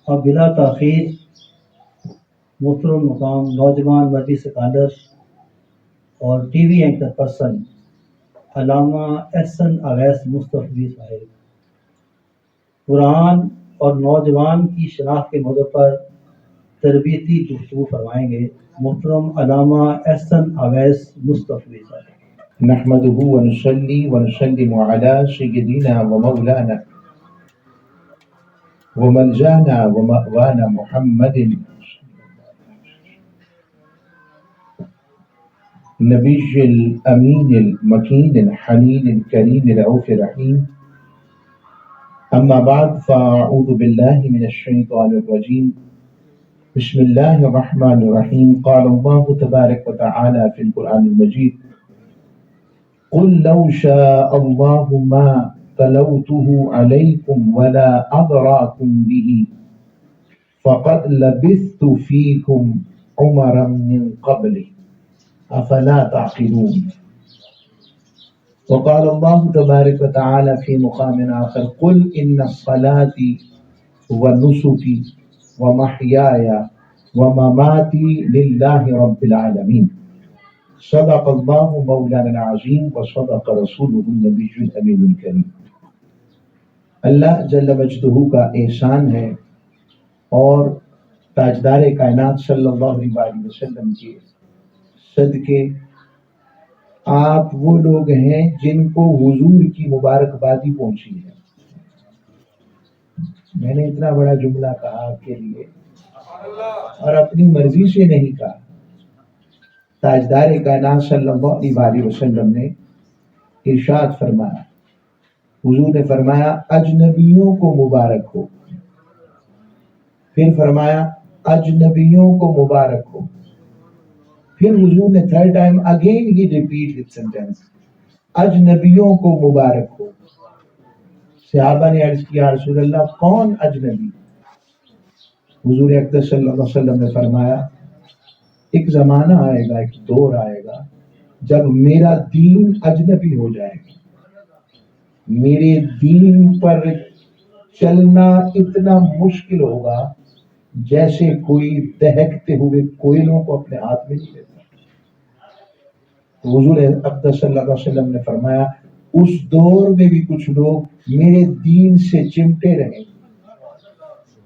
اب بلا تاخیر محترم مقام نوجوان مدنی اسکالر اور ٹی وی اینکر پرسن علامہ احسن اویس مصطفی صاحب قرآن اور نوجوان کی شناخت کے موضوع پر تربیتی گفتگو فرمائیں گے۔ محترم علامہ احسن اویس مصطفی صاحب۔ نحمده ونصلي ونسلم على سيدنا ومولانا وملجانا ومأوانا محمد النبي الأمين المكين الحنين الكريم الرؤوف الرحيم. أما بعد فأعوذ بالله من الشيطان الرجيم. بسم الله الرحمن الرحيم. قال الله تبارك وتعالى في القرآن المجيد: قل لو شاء الله ما تلوته عليكم ولا أدراكم به فقد لبثت فيكم عمرا من قبله أفلا تعقلون. وقال الله تبارك وتعالى في مقام آخر: قل إن صلاتي ونسكي ومحياي ومماتي لله رب العالمين. صدق اللہ مولانا العظیم وصدق رسولہ النبی الامین الکریم. اللہ جل مجدہ کا احسان ہے اور تاجدار کائنات صلی اللہ علیہ وسلم کے صدقے آپ وہ لوگ ہیں جن کو حضور کی مبارکبادی پہنچی ہے. میں نے اتنا بڑا جملہ کہا آپ کے لیے اور اپنی مرضی سے نہیں کہا. تاجدار کائنات صلی اللہ علیہ وسلم نے ارشاد فرمایا، حضور نے فرمایا اجنبیوں کو مبارک ہو، پھر فرمایا اجنبیوں کو مبارک ہو، پھر حضور نے تھرڈ ٹائم اگین ہی ریپیٹ دس سینٹینس، اجنبیوں کو مبارک ہو. صحابہ نے عرض کیا رسول اللہ کون اجنبی؟ حضور اقدس صلی اللہ علیہ وسلم نے فرمایا ایک زمانہ آئے گا، ایک دور آئے گا جب میرا دین اجنبی ہو جائے گا. میرے دین پر چلنا اتنا مشکل ہوگا جیسے کوئی دہکتے ہوئے کوئلوں کو اپنے ہاتھ میں نہیں لیتا. حضور اقدس صلی اللہ علیہ وسلم نے فرمایا اس دور میں بھی کچھ لوگ میرے دین سے چمٹے رہیں گے،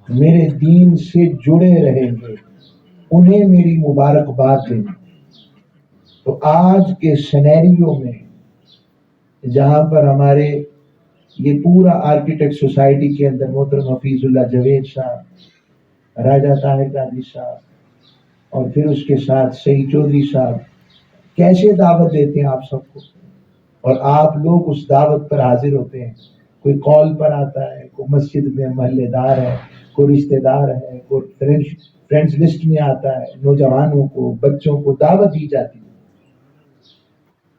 میرے دین سے جڑے رہیں گے، انہیں میری مبارکباد دیں. تو آج کے سینیریو میں جہاں پر ہمارے یہ پورا آرکیٹیکٹ سوسائٹی کے اندر محترم حفیظ اللہ جوید صاحب، راجہ طاہر قادری صاحب اور پھر اس کے ساتھ سعید چودھری صاحب کیسے دعوت دیتے ہیں آپ سب کو، اور آپ لوگ اس دعوت پر حاضر ہوتے ہیں. کوئی کال پر آتا ہے، کوئی مسجد میں محلے دار ہے، کوئی رشتہ دار ہے، کوئی فرینڈز لسٹ میں آتا ہے. نوجوانوں کو، بچوں کو دعوت دی جاتی ہے.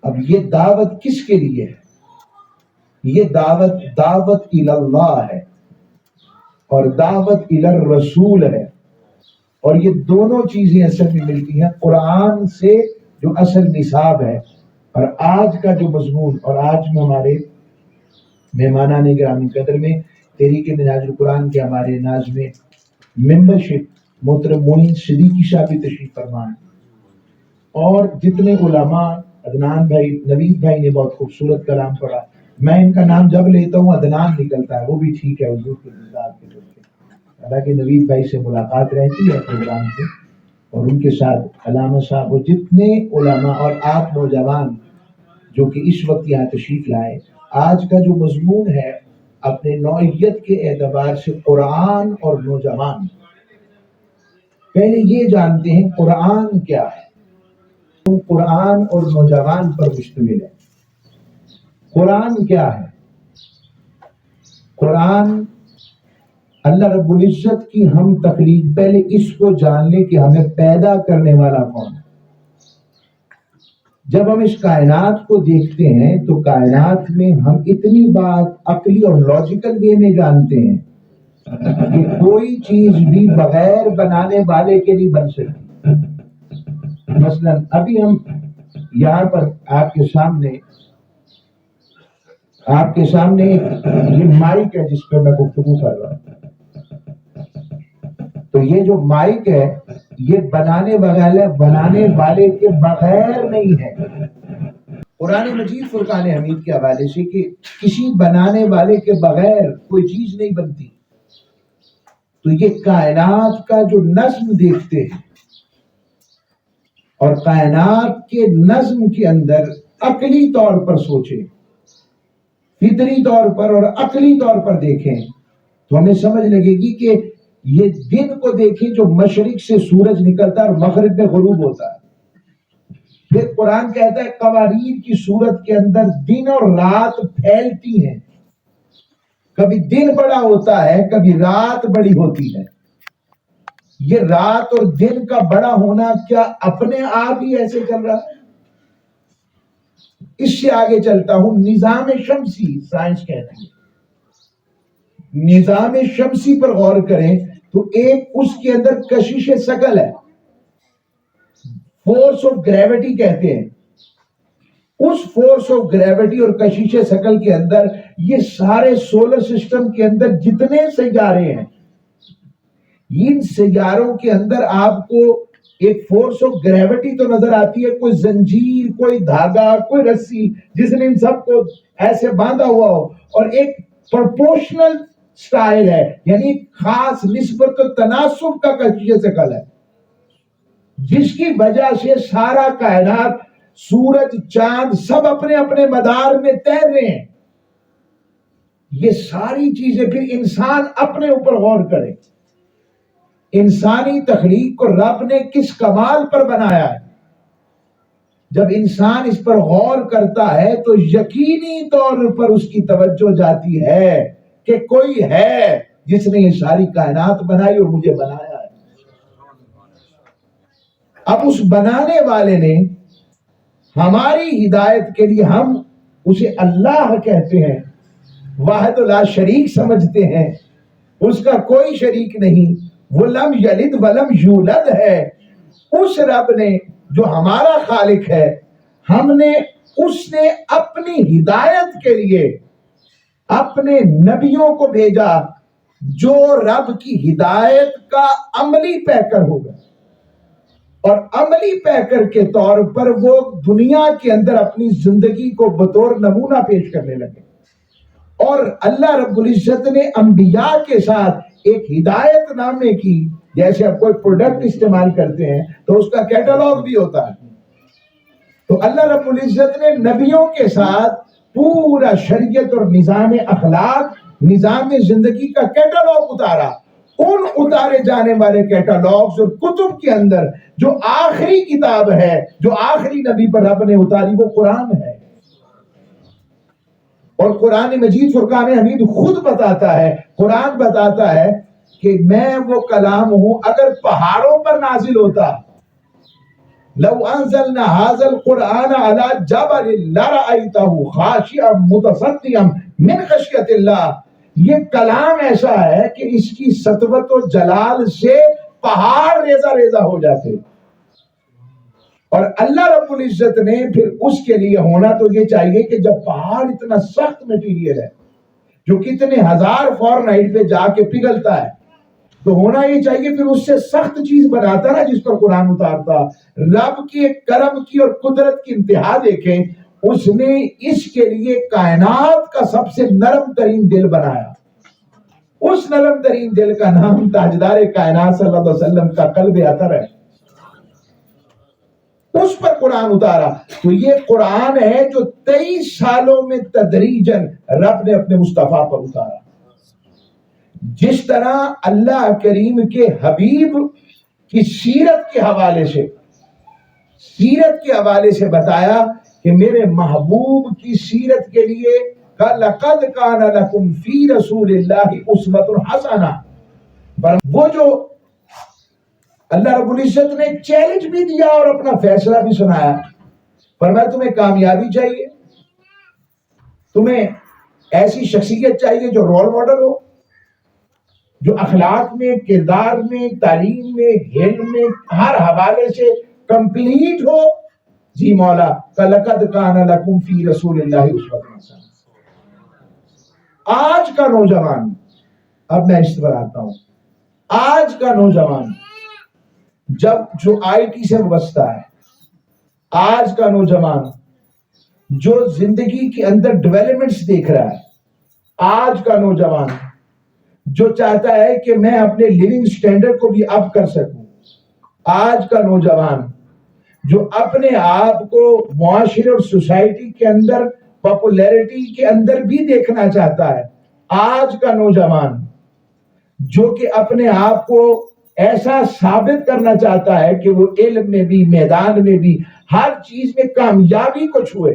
اب یہ دعوت کس کے لیے ہے؟ یہ دعوت اللہ ہے اور دعوت الرسول ہے، اور یہ دونوں چیزیں اصل میں ملتی ہیں قرآن سے جو اصل نصاب ہے اور آج کا جو مضمون. اور آج میں ہمارے مہمانان گرامی قدر میں تحریک منہاج القرآن کے ہمارے ناظم ممبرشپ محترم معین صدیقی صاحب بھی تشریف فرما ہیں، اور جتنے علماء، عدنان بھائی، نوید بھائی نے بہت خوبصورت کلام پڑھا. میں ان کا نام جب لیتا ہوں عدنان نکلتا ہے، وہ بھی ٹھیک ہے حضور کے دیدار کے طور پہ. حالانکہ نوید بھائی سے ملاقات رہتی ہے پروگرام سے، اور ان کے ساتھ علامہ صاحب اور جتنے علماء اور آپ نوجوان جو کہ اس وقت یہاں تشریف لائے. آج کا جو مضمون ہے اپنے نوعیت کے اعتبار سے قرآن اور نوجوان. پہلے یہ جانتے ہیں قرآن کیا ہے. قرآن اور نوجوان پر مشتمل ہے. قرآن کیا ہے؟ قرآن اللہ رب العزت کی ہم تخلیق. پہلے اس کو جان لیں کہ ہمیں پیدا کرنے والا کون ہے. جب ہم اس کائنات کو دیکھتے ہیں تو کائنات میں ہم اتنی بات عقلی اور لاجیکل وے میں جانتے ہیں کہ کوئی چیز بھی بغیر بنانے والے کے نہیں بن سکتی. مثلا ابھی ہم یہاں پر آپ کے سامنے یہ مائک ہے جس پہ میں گفتگو کر رہا ہوں. تو یہ جو مائک ہے یہ بنانے والے کے بغیر نہیں ہے. قرآن مجید فرقان حمید کے حوالے سے کہ کسی بنانے والے کے بغیر کوئی چیز نہیں بنتی. تو یہ کائنات کا جو نظم دیکھتے ہیں اور کائنات کے نظم کے اندر عقلی طور پر سوچیں، فطری طور پر اور عقلی طور پر دیکھیں تو ہمیں سمجھ لگے گی کہ یہ دن کو دیکھیں جو مشرق سے سورج نکلتا ہے اور مغرب میں غروب ہوتا ہے. پھر قرآن کہتا ہے قواریر کی صورت کے اندر دن اور رات پھیلتی ہیں، کبھی دن بڑا ہوتا ہے کبھی رات بڑی ہوتی ہے. یہ رات اور دن کا بڑا ہونا کیا اپنے آپ ہی ایسے چل رہا ہے؟ اس سے آگے چلتا ہوں. نظام شمسی سائنس کہتی ہے، نظام شمسی پر غور کریں تو ایک اس کے اندر کشش ثقل ہے، فورس آف گریوٹی کہتے ہیں. اس فورس آف گریوٹی اور کشش ثقل کے اندر یہ سارے سولر سسٹم کے اندر جتنے سیارے ہیں، ان سیاروں کے اندر آپ کو ایک فورس آف گریوٹی تو نظر آتی ہے، کوئی زنجیر، کوئی دھاگا، کوئی رسی جس نے ان سب کو ایسے باندھا ہوا ہو، اور ایک پرپورشنل سٹائل ہے، یعنی خاص نسبت و تناسب کا کشش ثقل ہے، جس کی وجہ سے سارا کائنات، سورج، چاند سب اپنے اپنے مدار میں تیر رہے ہیں. یہ ساری چیزیں پھر انسان اپنے اوپر غور کرے، انسانی تخلیق کو رب نے کس کمال پر بنایا ہے. جب انسان اس پر غور کرتا ہے تو یقینی طور پر اس کی توجہ جاتی ہے کہ کوئی ہے جس نے یہ ساری کائنات بنائی اور مجھے بنایا ہے. اب اس بنانے والے نے ہماری ہدایت کے لیے، ہم اسے اللہ کہتے ہیں، واحد لا شریک سمجھتے ہیں، اس کا کوئی شریک نہیں، وہ لم یلد ولم یولد ہے. اس رب نے جو ہمارا خالق ہے، اس نے اپنی ہدایت کے لیے اپنے نبیوں کو بھیجا جو رب کی ہدایت کا عملی پیکر ہوگا، اور عملی پیکر کے طور پر وہ دنیا کے اندر اپنی زندگی کو بطور نمونہ پیش کرنے لگے. اور اللہ رب العزت نے انبیاء کے ساتھ ایک ہدایت نامے کی، جیسے آپ کوئی پروڈکٹ استعمال کرتے ہیں تو اس کا کیٹالوگ بھی ہوتا ہے، تو اللہ رب العزت نے نبیوں کے ساتھ پورا شریعت اور نظام اخلاق، نظام زندگی کا کیٹالوگ اتارا. ان اتارے جانے والے کیٹالوگز اور کتب کے اندر جو آخری کتاب ہے، جو آخری نبی پر رب نے اتاری، وہ قرآن ہے. اور قرآن مجید فرقان حمید خود بتاتا ہے، قرآن بتاتا ہے کہ میں وہ کلام ہوں، اگر پہاڑوں پر نازل ہوتا، لو انزلنا هذا القرآن على جبل لرأيته خاشعا متصدعا من خشیۃ اللہ. یہ کلام ایسا ہے کہ اس کی سطوت و جلال سے پہاڑ ریزہ ریزہ ہو جاتے. اور اللہ رب العزت نے پھر اس کے لیے ہونا تو یہ چاہیے کہ جب پہاڑ اتنا سخت مٹیریل ہے جو کتنے ہزار فارنہائٹ پہ جا کے پگھلتا ہے، تو ہونا یہ چاہیے پھر اس سے سخت چیز بناتا نا جس پر قرآن اتارتا. رب کی کرم کی اور قدرت کی انتہا دیکھیں، اس نے اس کے لیے کائنات کا سب سے نرم ترین دل بنایا. اس نرم ترین دل کا نام تاجدار کائنات صلی اللہ علیہ وسلم کا قلب اطہر ہے، اس پر قرآن اتارا. تو یہ قرآن ہے جو 23 سالوں میں تدریجاً رب نے اپنے مصطفیٰ پر اتارا. جس طرح اللہ کریم کے حبیب کی سیرت کے حوالے سے بتایا کہ میرے محبوب کی سیرت کے لیے لَقَدْ كَانَ لَكُمْ فِي رَسُولِ اللَّهِ أُسْوَةٌ حَسَنَةٌ. وہ جو اللہ رب العزت نے چیلنج بھی دیا اور اپنا فیصلہ بھی سنایا، فرمایا تمہیں کامیابی چاہیے، تمہیں ایسی شخصیت چاہیے جو رول ماڈل ہو، جو اخلاق میں، کردار میں، تعلیم میں، علم میں، ہر حوالے سے کمپلیٹ ہو. جی مولا، لَقَدْ كَانَ لَكُمْ فِي رَسُولِ اللَّهِ أُسْوَةٌ حَسَنَةٌ. آج کا نوجوان، اب میں اس پر آتا ہوں، آج کا نوجوان جب جو آئی ٹی سے وابستہ ہے، آج کا نوجوان جو زندگی کے اندر ڈیولپمنٹس دیکھ رہا ہے، آج کا نوجوان جو چاہتا ہے کہ میں اپنے لیونگ سٹینڈرڈ کو بھی اپ کر سکوں، آج کا نوجوان جو اپنے آپ کو معاشرے اور سوسائٹی کے اندر پاپولیرٹی کے اندر بھی دیکھنا چاہتا ہے، آج کا نوجوان جو کہ اپنے آپ کو ایسا ثابت کرنا چاہتا ہے کہ وہ علم میں بھی، میدان میں بھی، ہر چیز میں کامیابی کو چھوئے،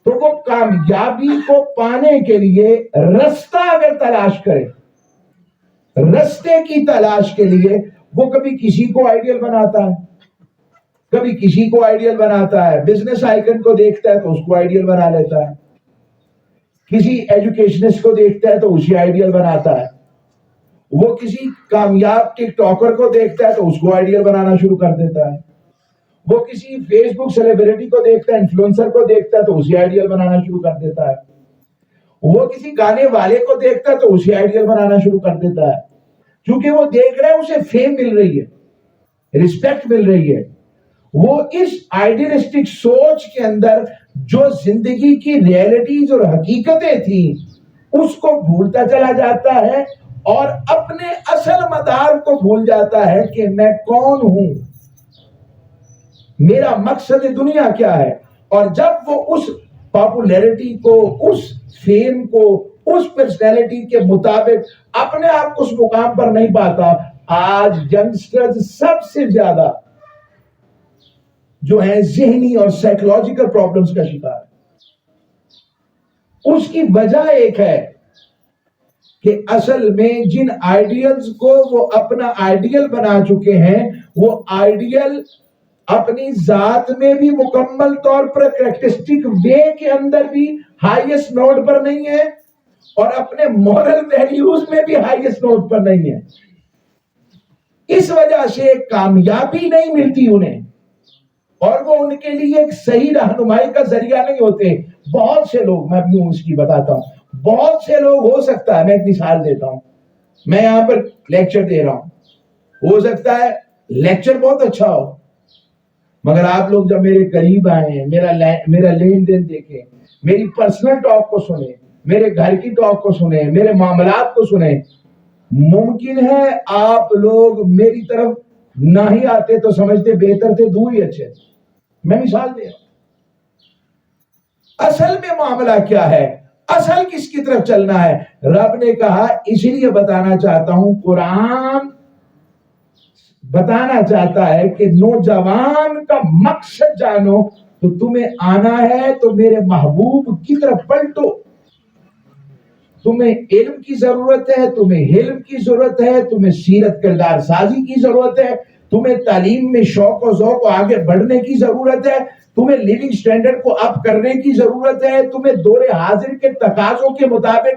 تو وہ کامیابی کو پانے کے لیے رستہ اگر تلاش کرے، رستے کی تلاش کے لیے وہ کبھی کسی کو آئیڈیل بناتا ہے، کبھی کسی کو آئیڈیل بناتا ہے، بزنس آئیکن کو دیکھتا ہے تو اس کو آئیڈیل بنا لیتا ہے، کسی ایجوکیشنسٹ کو دیکھتا ہے تو اسے آئیڈیل بناتا ہے، وہ کسی کامیاب ٹک ٹاکر کو دیکھتا ہے تو اس کو آئیڈیل بنانا شروع کر دیتا ہے، وہ کسی فیس بک سیلیبریٹی کو دیکھتا ہے، انفلوئنسر کو دیکھتا ہے تو اسے آئیڈیل بنانا شروع کر دیتا ہے، وہ کسی گانے والے کو دیکھتا ہے تو اسے آئیڈیل بنانا شروع کر دیتا ہے، کیونکہ وہ دیکھ رہا ہے اسے فیم مل رہی ہے، رسپیکٹ مل رہی ہے، وہ اس آئیڈیلسٹک سوچ کے اندر جو زندگی کی ریئلٹیز اور حقیقتیں تھیں اس کو بھولتا چلا جاتا ہے اور اپنے اصل مدار کو بھول جاتا ہے کہ میں کون ہوں، میرا مقصد دنیا کیا ہے۔ اور جب وہ اس پاپولیرٹی کو، اس فیم کو، اس پرسنالٹی کے مطابق اپنے آپ کو اس مقام پر نہیں پاتا، آج ینگسٹرز سب سے زیادہ جو ہیں ذہنی اور سائیکولوجیکل پرابلمز کا شکار ہے۔ اس کی وجہ ایک ہے کہ اصل میں جن آئیڈیلز کو وہ اپنا آئیڈیل بنا چکے ہیں، وہ آئیڈیل اپنی ذات میں بھی مکمل طور پر کریکٹرسٹک وے کے اندر بھی ہائیسٹ نوٹ پر نہیں ہے، اور اپنے مورل ویلیوز میں بھی ہائیسٹ نوٹ پر نہیں ہے۔ اس وجہ سے کامیابی نہیں ملتی انہیں، اور وہ ان کے لیے ایک صحیح رہنمائی کا ذریعہ نہیں ہوتے۔ بہت سے لوگ، میں بھی اس کی بتاتا ہوں، بہت سے لوگ، ہو سکتا ہے میں ایک مثال دیتا ہوں، میں یہاں پر لیکچر دے رہا ہوں، ہو سکتا ہے لیکچر بہت اچھا ہو، مگر آپ لوگ جب میرے قریب آئیں، میرا لین دین دیکھیں، میری پرسنل ٹاک کو سنیں، میرے گھر کی ٹاک کو سنیں، میرے معاملات کو سنیں، ممکن ہے آپ لوگ میری طرف نہ ہی آتے تو سمجھتے بہتر تھے دور ہی اچھے تھے۔ میں مثال دے رہا ہوں۔ اصل میں معاملہ کیا ہے، اصل کس کی طرف چلنا ہے؟ رب نے کہا، اس لیے بتانا چاہتا ہوں، قرآن بتانا چاہتا ہے کہ نوجوان کا مقصد جانو، تو تمہیں آنا ہے تو میرے محبوب کی طرف پلٹو، تمہیں علم کی ضرورت ہے، تمہیں حلم کی ضرورت ہے، تمہیں سیرت کردار سازی کی ضرورت ہے، تمہیں تعلیم میں شوق و ذوق آگے بڑھنے کی ضرورت ہے، تمہیں لیونگ سٹینڈرڈ کو اپ کرنے کی ضرورت ہے، تمہیں دور حاضر کے تقاضوں کے مطابق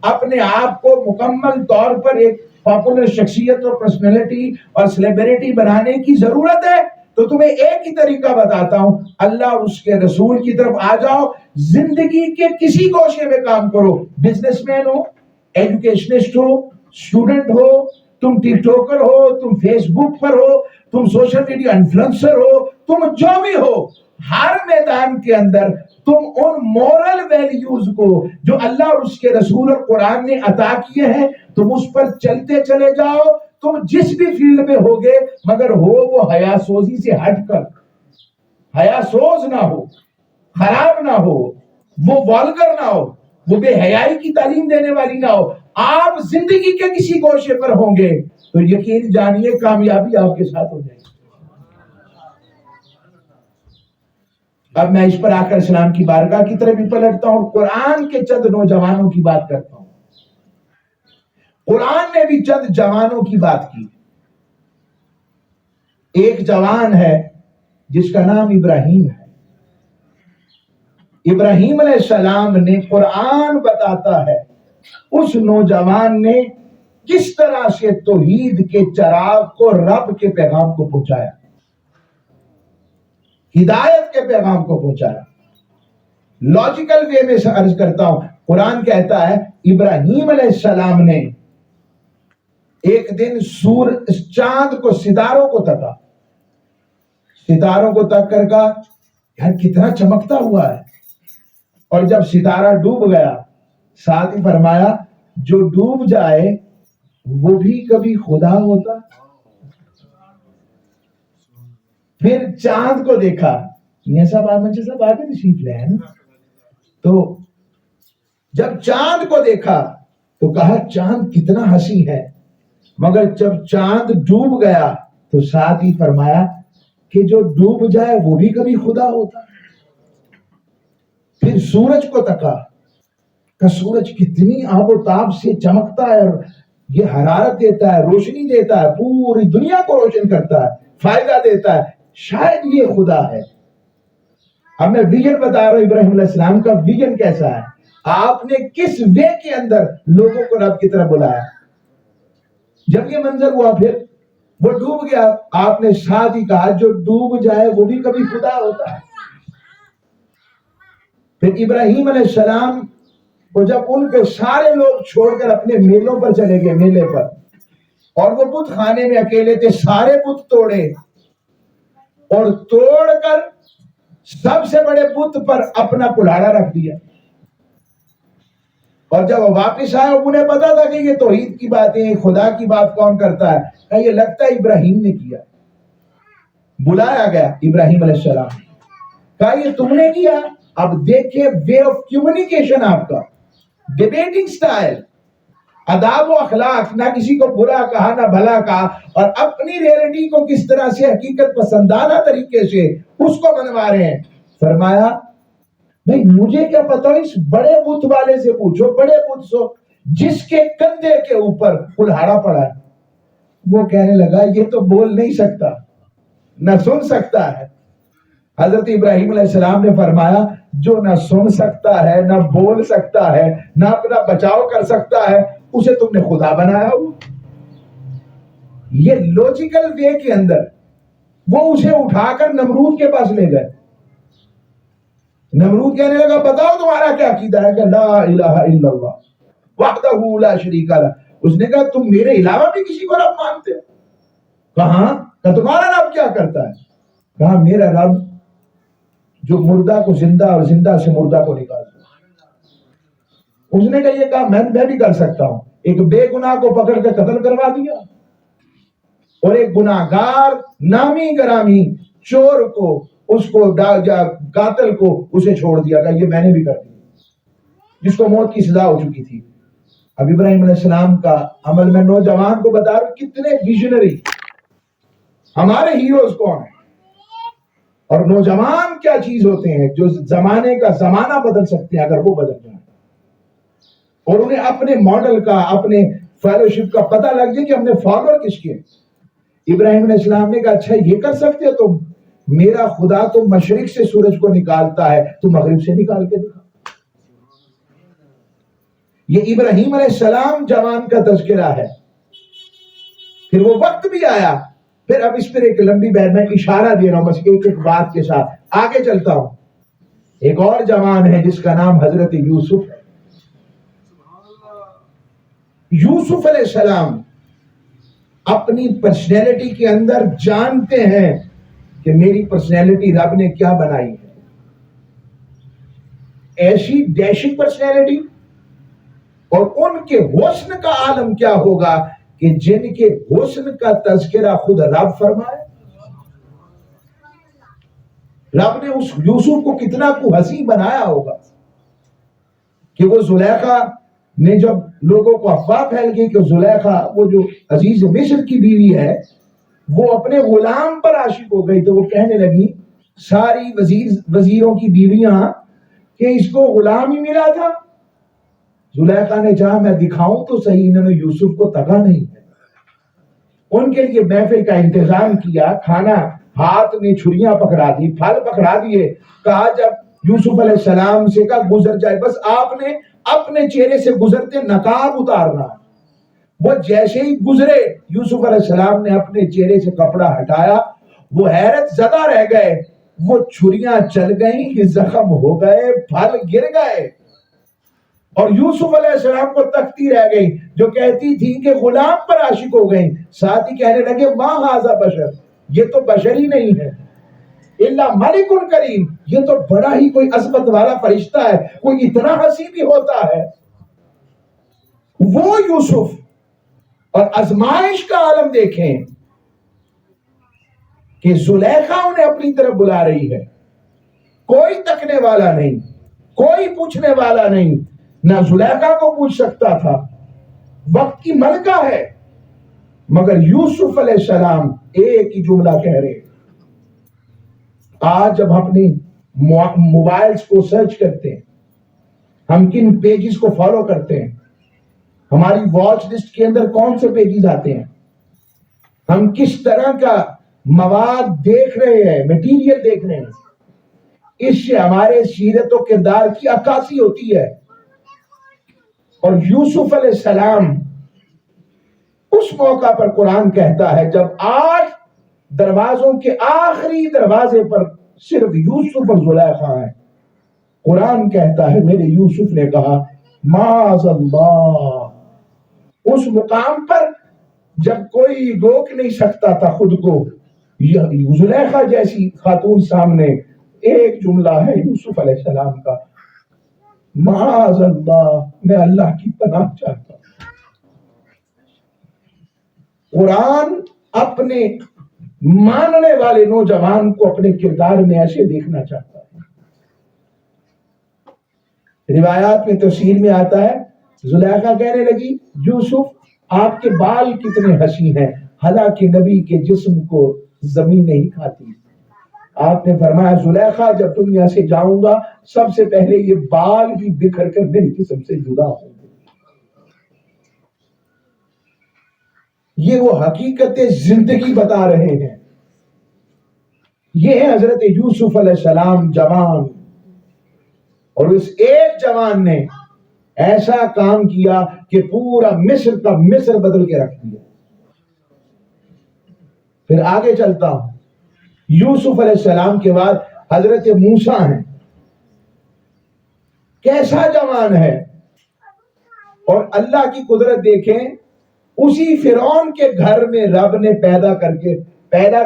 اپنے آپ کو مکمل طور پر ایک پاپولر شخصیت اور پرسنالٹی اور سیلیبریٹی بنانے کی ضرورت ہے، تو تمہیں ایک ہی طریقہ بتاتا ہوں، اللہ اور اس کے رسول کی طرف آ جاؤ، زندگی کے کسی گوشے میں کام کرو، بزنس مین ہو، ایجوکیشنسٹ ہو، اسٹوڈنٹ ہو، تم ٹک ٹاکر ہو، تم فیس بک پر ہو، تم سوشل میڈیا انفلوئنسر ہو، تم جو بھی ہو، ہر میدان کے اندر تم ان مورل ویلیوز کو جو اللہ اور اس کے رسول اور قرآن نے عطا کیے ہیں، تم اس پر چلتے چلے جاؤ۔ تم جس بھی فیلڈ میں ہوگے، مگر ہو وہ حیا سوزی سے ہٹ کر، حیا سوز نہ ہو، خراب نہ ہو، وہ والگر نہ ہو، وہ بے حیائی کی تعلیم دینے والی نہ ہو۔ آپ زندگی کے کسی گوشے پر ہوں گے تو یقین جانیے کامیابی آپ کے ساتھ ہو جائے گی۔ اب میں اس پر آ کر اسلام کی بارگاہ کی طرف بھی پلٹتا ہوں، قرآن کے چند نوجوانوں کی بات کرتا ہوں۔ قرآن نے بھی چند جوانوں کی بات کی۔ ایک جوان ہے جس کا نام ابراہیم ہے۔ ابراہیم علیہ السلام نے، قرآن بتاتا ہے، اس نوجوان نے کس طرح سے توحید کے چراغ کو، رب کے پیغام کو پہنچایا، ہدایت کے پیغام کو پہنچایا۔ لاجیکل وے میں سے عرض کرتا ہوں، قرآن کہتا ہے ابراہیم علیہ السلام نے ایک دن چاند کو ستاروں کو تکا، ستاروں کو تک کر کہا یار کتنا چمکتا ہوا ہے، اور جب ستارہ ڈوب گیا ساتھ ہی فرمایا جو ڈوب جائے وہ بھی کبھی خدا ہوتا۔ پھر چاند کو دیکھا، یہ سب آمنچے سب آگے تشریف لے ہیں نا، تو جب چاند کو دیکھا تو کہا چاند کتنا حسین ہے، مگر جب چاند ڈوب گیا تو ساتھ ہی فرمایا کہ جو ڈوب جائے وہ بھی کبھی خدا ہوتا۔ پھر سورج کو تکا کہ سورج کتنی آب و تاب سے چمکتا ہے اور یہ حرارت دیتا ہے، روشنی دیتا ہے، پوری دنیا کو روشن کرتا ہے، فائدہ دیتا ہے، شاید یہ خدا ہے۔ اب میں ویژن بتا رہا ہوں ابراہیم علیہ السلام کا ویژن کیسا ہے، آپ نے کس وے کے اندر لوگوں کو رب کی طرف بلایا۔ جب یہ منظر ہوا پھر وہ ڈوب گیا، آپ نے ساتھ ہی کہا جو ڈوب جائے وہ بھی کبھی خدا ہوتا ہے۔ پھر ابراہیم علیہ السلام کو جب ان کے سارے لوگ چھوڑ کر اپنے میلوں پر چلے گئے، میلے پر، اور وہ بت خانے میں اکیلے تھے، سارے بت توڑے اور توڑ کر سب سے بڑے بت پر اپنا کلاڑا رکھ دیا، اور جب وہ واپس آئے انہیں پتا تھا کہ یہ توحید کی باتیں، خدا کی بات کون کرتا ہے، کہ یہ لگتا ہے ابراہیم نے کیا۔ بلایا گیا ابراہیم علیہ السلام، کہا یہ تم نے کیا؟ اب دیکھیں وے آف کمیونیکیشن آپ کا، ڈیبیٹنگ سٹائل، آداب و اخلاق، نہ کسی کو برا کہا نہ بھلا کہا، اور اپنی ریئلٹی کو کس طرح سے حقیقت پسندانہ طریقے سے اس کو منوا رہے ہیں۔ فرمایا نہیں مجھے کیا پتا، اس بڑے بت والے سے پوچھو، بڑے بت سو جس کے کندھے کے اوپر کلہاڑا پڑا ہے۔ وہ کہنے لگا یہ تو بول نہیں سکتا نہ سن سکتا ہے۔ حضرت ابراہیم علیہ السلام نے فرمایا جو نہ سن سکتا ہے نہ بول سکتا ہے نہ اپنا بچاؤ کر سکتا ہے اسے تم نے خدا بنایا ہو۔ یہ لوجیکل وے کے اندر وہ اسے اٹھا کر نمرود کے پاس لے گئے۔ نمرود کہنے لگا بتاؤ تمہارا کیا عقیدہ ہے، کہ لا الہ الا اللہ وحدہ لا شریک لہ۔ اس نے کہا تم میرے علاوہ بھی کسی کو رب مانتے ہو؟ کہاں؟ کہ تمہارا رب کیا کرتا ہے؟ کہا میرا رب جو مردہ کو زندہ اور زندہ سے مردہ کو نکالتا ہے۔ اس نے کہا یہ کہا میں بھی کر سکتا ہوں، ایک بے گناہ کو پکڑ کے قتل کروا دیا اور ایک گناہگار نامی گرامی چور کو، اس کو قاتل کو اسے چھوڑ دیا، کہ یہ میں نے بھی کر دیا، جس کو موت کی سزا ہو چکی تھی۔ اب ابراہیم علیہ السلام کا عمل میں نوجوان کو بتا رہا ہوں کتنے ویژنری ہمارے ہیروز کون ہیں، اور نوجوان کیا چیز ہوتے ہیں جو زمانے کا زمانہ بدل سکتے ہیں اگر وہ بدل جائیں، اور انہیں اپنے ماڈل کا، اپنے فیلوشپ کا پتہ لگ جائے کہ ہم نے فالوور کس کے۔ ابراہیم علیہ السلام نے کہا اچھا یہ کر سکتے ہو تم، میرا خدا تو مشرق سے سورج کو نکالتا ہے، تو مغرب سے نکال کے دکھا۔ یہ ابراہیم علیہ السلام جوان کا تذکرہ ہے۔ پھر وہ وقت بھی آیا، پھر اب اس پر ایک لمبی بحث، میں اشارہ دے رہا ہوں بس ایک ایک بات کے ساتھ آگے چلتا ہوں۔ ایک اور جوان ہے جس کا نام حضرت یوسف ہے۔ یوسف علیہ السلام اپنی پرسنالٹی کے اندر جانتے ہیں کہ میری پرسنالٹی رب نے کیا بنائی ہے، ایسی ڈیشنگ پرسنالٹی، اور ان کے حسن کا عالم کیا ہوگا کہ جن کے حسن کا تذکرہ خود رب فرمائے۔ رب نے اس یوسف کو کتنا کو حسین بنایا ہوگا کہ وہ زلیخا نے جب لوگوں کو افواہ پھیل گئی کہ زلیخا وہ جو عزیز مصر کی بیوی ہے وہ اپنے غلام پر عاشق ہو گئی، تو وہ کہنے لگی ساری وزیروں کی بیویاں کہ اس کو غلام ہی ملا تھا۔ زلیخا نے چاہا میں دکھاؤں تو صحیح، انہوں نے یوسف کو تگا نہیں ہے، ان کے لیے محفل کا انتظام کیا، کھانا ہاتھ میں چھریاں پکڑا دی، پھل پکڑا دیے، کہا جب یوسف علیہ السلام سے کہا گزر جائے، بس آپ نے اپنے چہرے سے گزرتے نقاب اتارنا۔ وہ جیسے ہی گزرے یوسف علیہ السلام نے اپنے چہرے سے کپڑا ہٹایا، وہ حیرت زدہ رہ گئے، وہ چھریاں چل گئیں، زخم ہو گئے، پھل گر گئے۔ اور یوسف علیہ السلام کو تکتی رہ گئی جو کہتی تھی کہ غلام پر عاشق ہو گئی، ساتھ ہی کہنے لگے ما ھذا بشر، یہ تو بشر ہی نہیں ہے، الا ملک کریم، یہ تو بڑا ہی کوئی عظمت والا فرشتہ ہے، کوئی اتنا حسین بھی ہوتا ہے۔ وہ یوسف اور آزمائش کا عالم دیکھیں کہ زلیخا انہیں اپنی طرف بلا رہی ہے، کوئی تکنے والا نہیں، کوئی پوچھنے والا نہیں، نہ زلیخا کو پوچھ سکتا تھا، وقت کی ملکہ ہے، مگر یوسف علیہ السلام ایک ہی جملہ کہہ رہے۔ آج جب اپنی موبائلز کو سرچ کرتے ہیں، ہم کن پیجز کو فالو کرتے ہیں، ہماری واچ لسٹ کے اندر کون سے پیجز آتے ہیں، ہم کس طرح کا مواد دیکھ رہے ہیں، میٹیریل دیکھ رہے ہیں، اس سے ہمارے سیرت و کردار کی عکاسی ہوتی ہے۔ اور یوسف علیہ السلام اس موقع پر قرآن کہتا ہے جب آج دروازوں کے آخری دروازے پر صرف یوسف اور زلیخا ہیں، قرآن کہتا ہے میرے یوسف نے کہا معاذ اللہ۔ اس مقام پر جب کوئی روک نہیں سکتا تھا خود کو، زلیخا جیسی خاتون سامنے، ایک جملہ ہے یوسف علیہ السلام کا، معاذ اللہ، میں اللہ کی پناہ چاہتا ہوں۔ قرآن اپنے ماننے والے نوجوان کو اپنے کردار میں ایسے دیکھنا چاہتا ہے۔ روایات میں تفسیر میں آتا ہے زلیخا کہنے لگی یوسف آپ کے بال کتنے حسین ہیں، حالانکہ نبی کے جسم کو زمین نہیں کھاتی۔ آپ نے فرمایا زلیخا جب دنیا سے جاؤں گا سب سے پہلے یہ بال ہی بکھر کر میری جسم سے جدا ہوں گے۔ یہ وہ حقیقت زندگی بتا رہے ہیں۔ یہ ہے حضرت یوسف علیہ السلام جوان، اور اس ایک جوان نے ایسا کام کیا کہ پورا مصر کا مصر بدل کے رکھ دیا۔ پھر آگے چلتا ہوں، یوسف علیہ السلام کے بعد حضرت موسیٰ ہیں، کیسا جوان ہے، اور اللہ کی قدرت دیکھیں، اسی فرعون کے گھر میں رب نے پیدا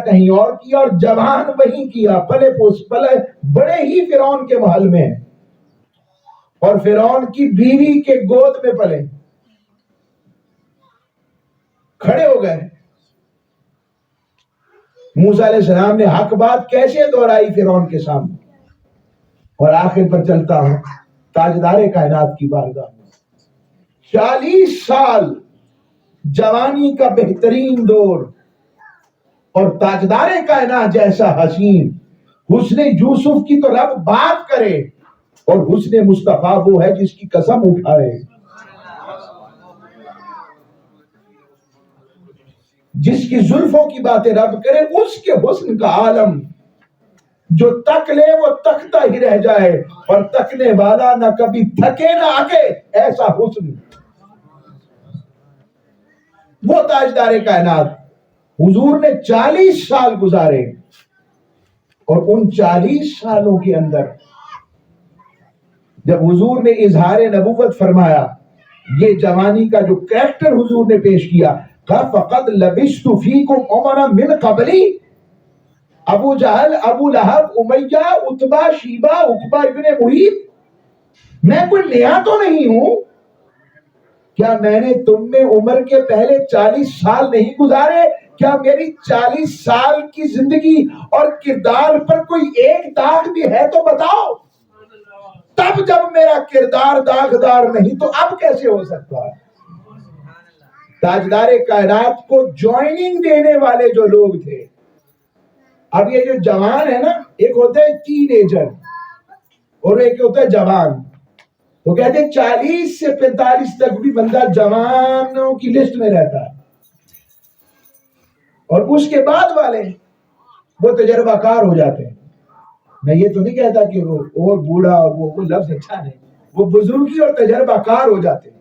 کہیں اور کیا اور جوان وہیں کیا، پلے پوس پلے بڑے ہی فرعون کے محل میں ہیں، اور فرعون کی بیوی کے گود میں پلے، کھڑے ہو گئے۔ موسیٰ علیہ السلام نے حق بات کیسے دہرائی فرعون کے سامنے، اور آخر پر چلتا ہوں تاجدار کائنات کی بارگاہ میں۔ 40 سال جوانی کا بہترین دور، اور تاجدار کائنات جیسا حسین حسن یوسف کی تو رب بات کرے، اور حسن مصطفیٰ وہ ہے جس کی قسم اٹھائے، جس کی زلفوں کی باتیں رب کرے، اس کے حسن کا عالم جو تک لے وہ تکتا ہی رہ جائے، اور تکنے والا نہ کبھی تھکے نہ آگے، ایسا حسن۔ وہ تاجدار کائنات حضور نے 40 سال گزارے، اور ان 40 سالوں کے اندر جب حضور نے اظہار نبوت فرمایا، یہ جوانی کا جو کریکٹر حضور نے پیش کیا، فَقَدْ لَبِثْتُ فِيكُمْ عُمَرًا مِّن قَبْلِي، ابو جہل، ابو لہب، امیہ، عتبہ، شیبہ، عقبہ ابن محیط، میں کوئی نیا تو نہیں ہوں؟ کیا میں نے تم میں عمر کے پہلے 40 سال نہیں گزارے؟ کیا میری 40 سال کی زندگی اور کردار پر کوئی ایک داغ بھی ہے تو بتاؤ۔ تب جب میرا کردار داغدار نہیں تو اب کیسے ہو سکتا ہے؟ تاجدار کائنات کو جوائننگ دینے والے جو لوگ تھے، اب یہ جو جوان ہے نا، ایک ہوتا ہے ٹین ایجر اور ایک ہوتا ہے جوان، تو کہتے ہیں 40 سے 45 تک بھی بندہ جوانوں کی لسٹ میں رہتا ہے، اور اس کے بعد والے وہ تجربہ کار ہو جاتے ہیں۔ میں یہ تو نہیں کہتا کہ وہ اور بوڑھا اور وہ لفظ اچھا نہیں، وہ بزرگی اور تجربہ کار ہو جاتے ہیں،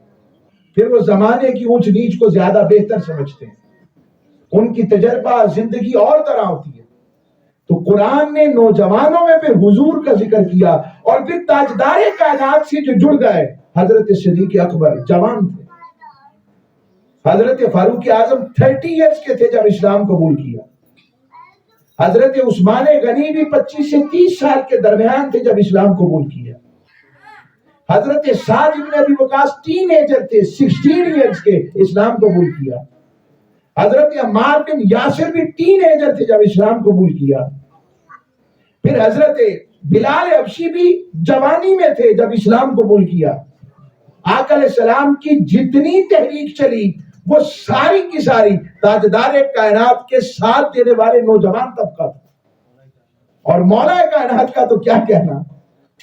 پھر وہ زمانے کی اونچ نیچ کو زیادہ بہتر سمجھتے ہیں، ان کی تجربہ زندگی اور طرح ہوتی ہے۔ تو قرآن نے نوجوانوں میں پھر حضور کا ذکر کیا، اور پھر تاجدار کائنات سے جو جڑ گئے حضرت صدیق اکبر جوان تھے. حضرت فاروق اعظم 30 ایئرس کے تھے جب اسلام قبول کیا. حضرت عثمان غنی بھی 25 سے 30 سال کے درمیان تھے جب اسلام قبول کیا. حضرت سعد بن ابی وقاص ٹین ایجر تھے، 16 ایئرس کے، اسلام قبول کیا. حضرت عمار بن یاسر بھی ٹین ایجر تھے جب اسلام قبول کیا. پھر حضرت بلال حبشی بھی جوانی میں تھے جب اسلام قبول کیا. آقا علیہ السلام کی جتنی تحریک چلی وہ ساری کی ساری تاجدار کائنات کے ساتھ دینے والے نوجوان طبقہ تھا. اور مولا کائنات کا تو کیا کہنا،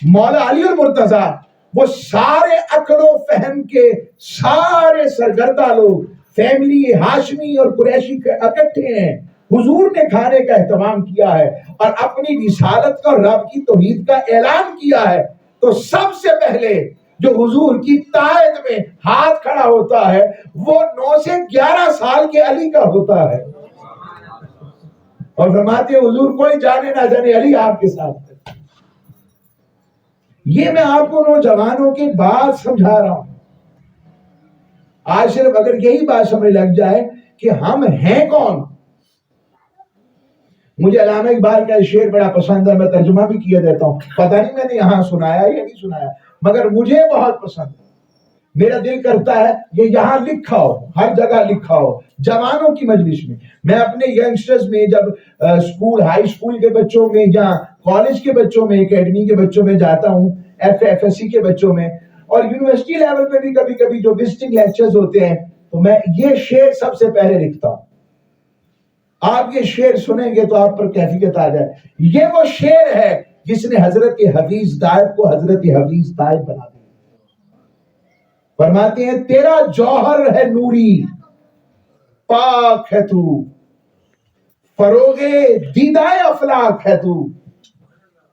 مولا علی المرتضیٰ، وہ سارے عقل و فہم کے سارے سرگردہ لوگ، فیملی ہاشمی اور قریشی اکٹھے ہیں. حضور نے کھانے کا اہتمام کیا ہے اور اپنی رسالت کا، رب کی توحید کا اعلان کیا ہے، تو سب سے پہلے جو حضور کی تائید میں ہاتھ کھڑا ہوتا ہے وہ 9 سے 11 سال کے علی کا ہوتا ہے. اور فرماتے ہیں حضور کوئی جانے نہ جانے علی آپ کے ساتھ ہے. یہ میں آپ کو نوجوانوں کی بات سمجھا رہا ہوں. آج صرف اگر یہی بات سمجھ لگ جائے کہ ہم ہیں کون. مجھے علامہ اقبال کا شعر بڑا پسند ہے، میں ترجمہ بھی کیا دیتا ہوں. پتہ نہیں میں نے یہاں سنایا یا نہیں سنایا، مگر مجھے بہت پسند ہے. میرا دل کرتا ہے یہ یہاں لکھا ہو، ہر جگہ لکھا ہو، جوانوں کی مجلس میں. میں اپنے ینگسٹرز میں جب اسکول، ہائی اسکول کے بچوں میں یا کالج کے بچوں میں، اکیڈمی کے بچوں میں جاتا ہوں، ایف ایس سی کے بچوں میں، اور یونیورسٹی لیول پہ بھی کبھی کبھی جو وزٹنگ لیکچرز ہوتے ہیں، تو میں یہ شعر سب سے پہلے لکھتا ہوں. آپ یہ شعر سنیں گے تو آپ پر کیفیت آ جائے. یہ وہ شعر ہے جس نے حضرت حفیظ طائب کو حضرت حفیظ طائب بنا دیا. فرماتے ہیں تیرا جوہر ہے نوری، پاک ہے تو، فروغ دیدائے افلاک ہے تو،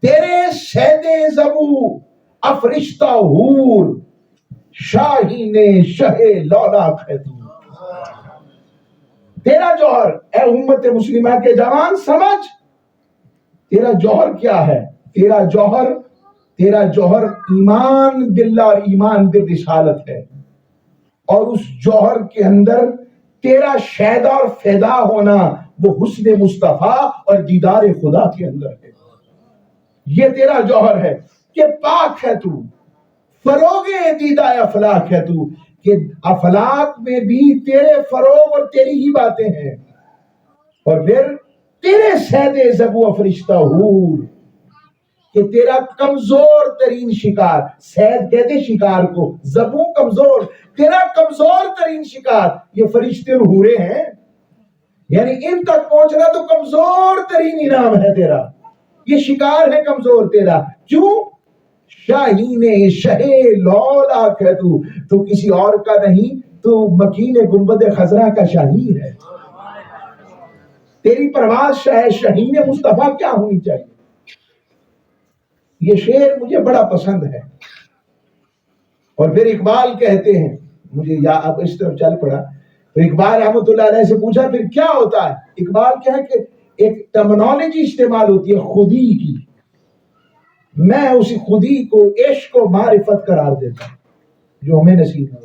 تیرے شہد زبو افرشتہ حور، شاہین شہ لولاک ہے تو. تیرا جوہر، اے امت مسلمہ کے جوان سمجھ، تیرا جوہر کیا ہے. تیرا جوہر ایمان باللہ اور ایمان بالرسالت ہے. اور اس جوہر کے اندر تیرا شیدا اور فیدا ہونا وہ حسن مصطفیٰ اور دیدار خدا کے اندر ہے. یہ تیرا جوہر ہے کہ پاک ہے تو، فروغ دیدہ افلاک ہے تو، کہ افلاک میں بھی تیرے فروغ اور تیری ہی باتیں ہیں. اور پھر تیرے سید زبو افرشتہ حور، کہ تیرا کمزور ترین شکار، سید کہتے شکار کو، زبو کمزور، تیرا کمزور ترین شکار یہ فرشتے اور حوریں ہیں. یعنی ان تک پہنچنا تو کمزور ترین انعام ہے تیرا. یہ شکار ہے کمزور تیرا. کیوں؟ شاہین شہ لولاک ہے تو کسی اور کا نہیں، تو مکین گنبد خضرا کا شاہین ہے. تیری پرواز شاہین مصطفیٰ کیا ہونی چاہیے. یہ شعر مجھے بڑا پسند ہے. اور پھر اقبال کہتے ہیں، مجھے اب اس طرف چل پڑا تو اقبال رحمۃ اللہ علیہ سے پوچھا پھر کیا ہوتا ہے. اقبال کیا ہے کہ ایک ٹرمنالوجی استعمال ہوتی ہے خودی کی. میں اسی خودی کو عشق و معرفت قرار دیتا ہوں جو ہمیں نصیب ہو.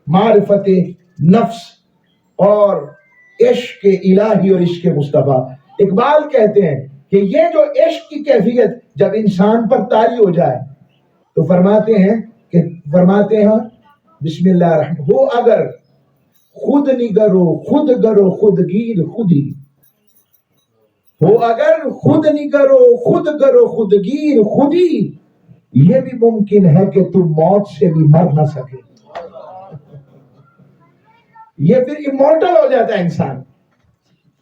معرفت نفس اور عشق الہی اور عشق مصطفیٰ. اقبال کہتے ہیں کہ یہ جو عشق کی کیفیت جب انسان پر طاری ہو جائے تو فرماتے ہیں بسم اللہ الرحمن، ہو اگر خود نگرو خود گرو خود گیر خودی، ہو اگر خود نگرو خود گرو خود گیر خودی، یہ بھی ممکن ہے کہ تم موت سے بھی مر نہ سکے. یہ پھر امورٹل ہو جاتا ہے انسان.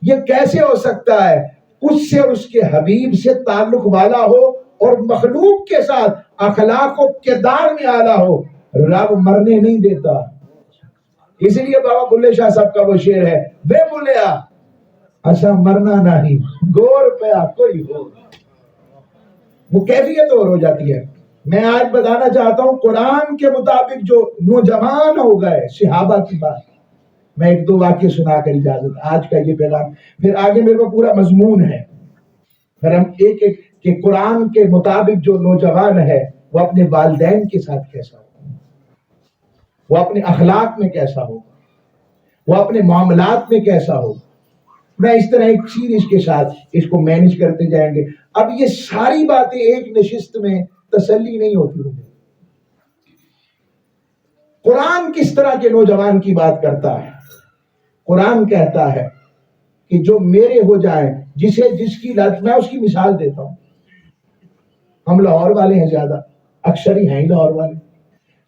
یہ کیسے ہو سکتا ہے؟ اس سے اور اس کے حبیب سے تعلق والا ہو اور مخلوق کے ساتھ اخلاق و کردار میں آلہ ہو. رب مرنے نہیں دیتا. اس لیے بابا بلے شاہ صاحب کا وہ شعر ہے، بے بلیا ایسا مرنا نہیں گور پیا کوئی ہو. وہ کیفیت اور ہو جاتی ہے. میں آج بتانا چاہتا ہوں قرآن کے مطابق جو نوجوان ہو گئے صحابہ کی بات. میں ایک دو واقعے سنا کر اجازت آج کا یہ پیغام، پھر آگے میرے کو پورا مضمون ہے. پھر ہم ایک ایک کہ قرآن کے مطابق جو نوجوان ہے وہ اپنے والدین کے ساتھ کیسا ہو. وہ اپنے اخلاق میں کیسا ہوگا, وہ اپنے معاملات میں کیسا ہوگا. میں اس طرح ایک سیریز کے ساتھ اس کو مینج کرتے جائیں گے. اب یہ ساری باتیں ایک نشست میں تسلی نہیں ہوتی ہوں. قرآن کس طرح کے نوجوان کی بات کرتا ہے؟ قرآن کہتا ہے کہ جو میرے ہو جائیں, جس کی لت, میں اس کی مثال دیتا ہوں. ہم لاہور والے ہیں, زیادہ اکثر ہی ہیں لاہور والے,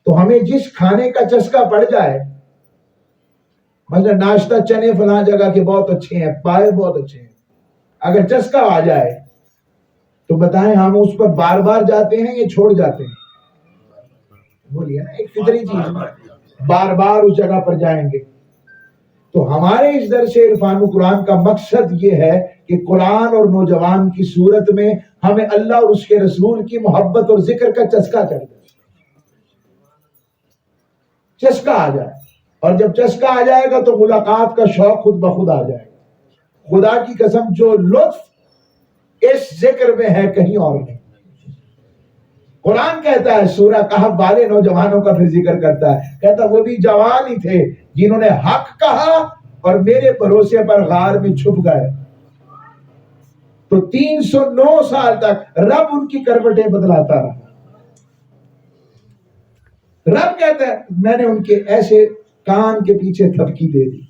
تو ہمیں جس کھانے کا چسکا پڑ جائے, مطلب ناشتہ چنے فلاں جگہ کے بہت اچھے ہیں, پائے بہت اچھے ہیں, اگر چسکا آ جائے تو بتائیں ہم اس پر بار بار جاتے ہیں یا چھوڑ جاتے ہیں؟ بولیے نا, ایک فطری چیز, بار بار اس جگہ پر جائیں گے. تو ہمارے اس درس عرفان قرآن کا مقصد یہ ہے کہ قرآن اور نوجوان کی صورت میں ہمیں اللہ اور اس کے رسول کی محبت اور ذکر کا چسکا چڑھ جائے, چسکا آ جائے. اور جب چسکا آ جائے گا تو ملاقات کا شوق خود بخود آ جائے گا. خدا کی قسم جو لطف اس ذکر میں ہے کہیں اور نہیں. قرآن کہتا ہے, سورہ کہف والے نوجوانوں کا پھر ذکر کرتا ہے, کہتا وہ بھی جوان ہی تھے جنہوں نے حق کہا اور میرے بھروسے پر غار میں چھپ گئے. تو 309 سال تک رب ان کی کروٹیں بدلاتا رہا. رب کہتا ہے میں نے ان کے ایسے کان کے پیچھے تھپکی دے دی.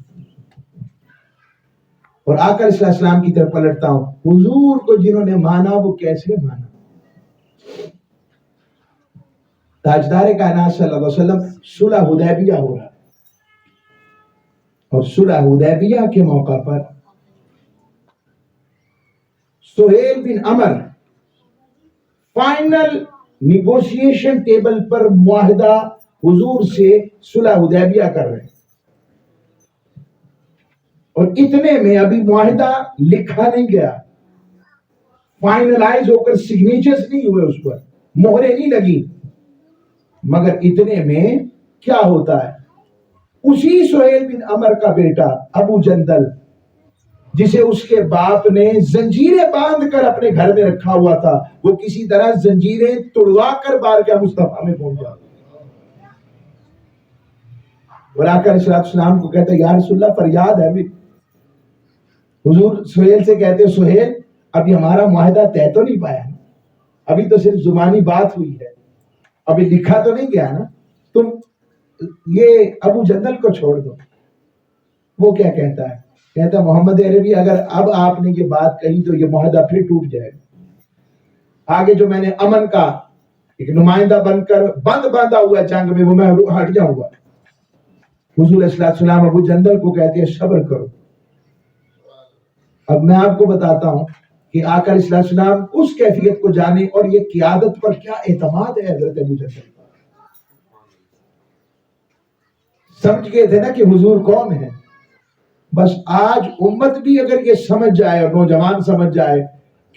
اور آقا علیہ السلام کی طرف پلٹتا ہوں, حضور کو جنہوں نے مانا وہ کیسے مانا. تاجدار کائنات صلی اللہ علیہ وسلم صلح حدیبیہ ہو رہا ہے, اور صلح حدیبیہ کے موقع پر سہیل بن عمر فائنل نیگوشیشن ٹیبل پر معاہدہ حضور سے صلح حدیبیہ کر رہے ہیں, اور اتنے میں ابھی معاہدہ لکھا نہیں گیا, فائنلائز ہو کر سگنیچرز نہیں ہوئے, اس پر مہریں نہیں لگی. مگر اتنے میں کیا ہوتا ہے, اسی سہیل بن عمر کا بیٹا ابو جندل, جسے اس کے باپ نے زنجیریں باندھ کر اپنے گھر میں رکھا ہوا تھا, وہ کسی طرح زنجیریں توڑوا کر بارگاہ مصطفیٰ میں پہنچا. اور آقا علیہ السلام کو کہتا ہے یا رسول اللہ فریاد ہے. حضور سہیل سے کہتے ہیں سہیل ابھی ہمارا معاہدہ طے تو نہیں پایا, ابھی تو صرف زبانی بات ہوئی ہے, ابھی لکھا تو نہیں گیا نا, تم یہ ابو جندل کو چھوڑ دو. وہ کیا کہتا ہے, کہتا محمد عربی اگر اب آپ نے یہ بات کہی تو یہ معاہدہ پھر ٹوٹ جائے گا. آگے جو میں نے امن کا ایک نمائندہ بن کر باندھا ہوا جنگ میں, وہ میں ہٹ جاؤں گا. حضور علیہ السلام ابو جندل کو کہتے ہیں صبر کرو. اب میں آپ کو بتاتا ہوں کہ آقا علیہ السلام اس کیفیت کو جانے, اور یہ قیادت پر کیا اعتماد ہے حضرت ابو جندل کا. سمجھ گئے تھے نا کہ حضور کون ہے. بس آج امت بھی اگر یہ سمجھ جائے اور نوجوان سمجھ جائے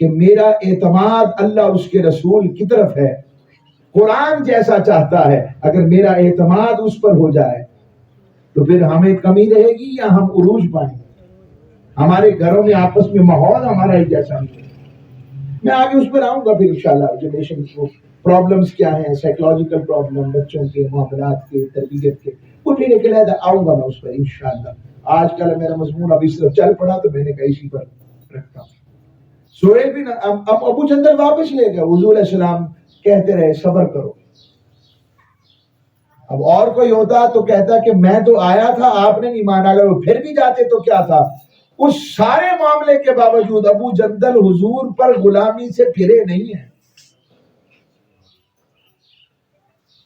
کہ میرا اعتماد اللہ اور اس کے رسول کی طرف ہے, قرآن جیسا چاہتا ہے, اگر میرا اعتماد اس پر ہو جائے تو پھر ہمیں کمی رہے گی یا ہم عروج پائیں گے. ہمارے گھروں میں آپس میں ماحول ہمارا ہی جیسا نہیں ہے. میں آگے اس پر آؤں گا پھر انشاءاللہ. جنریشن کو پرابلمز کیا ہیں, سائیکولوجیکل پرابلم, بچوں کے معاملات کے, تربیت کے, وہ پھر ایک علیحدہ آؤں گا میں اس پر انشاءاللہ. آج کل میرا مضمون ابھی سے چل پڑا تو میں نے کہا اسی پر رکھتا ہوں. سہیل بن ابو جندل واپس لے گئے. حضور علیہ السلام کہتے رہے صبر کرو. اب اور کوئی ہوتا تو کہتا کہ میں تو آیا تھا, آپ نے نہیں مانا. اگر وہ پھر بھی جاتے تو کیا تھا. اس سارے معاملے کے باوجود ابو جندل حضور پر غلامی سے پھرے نہیں ہیں.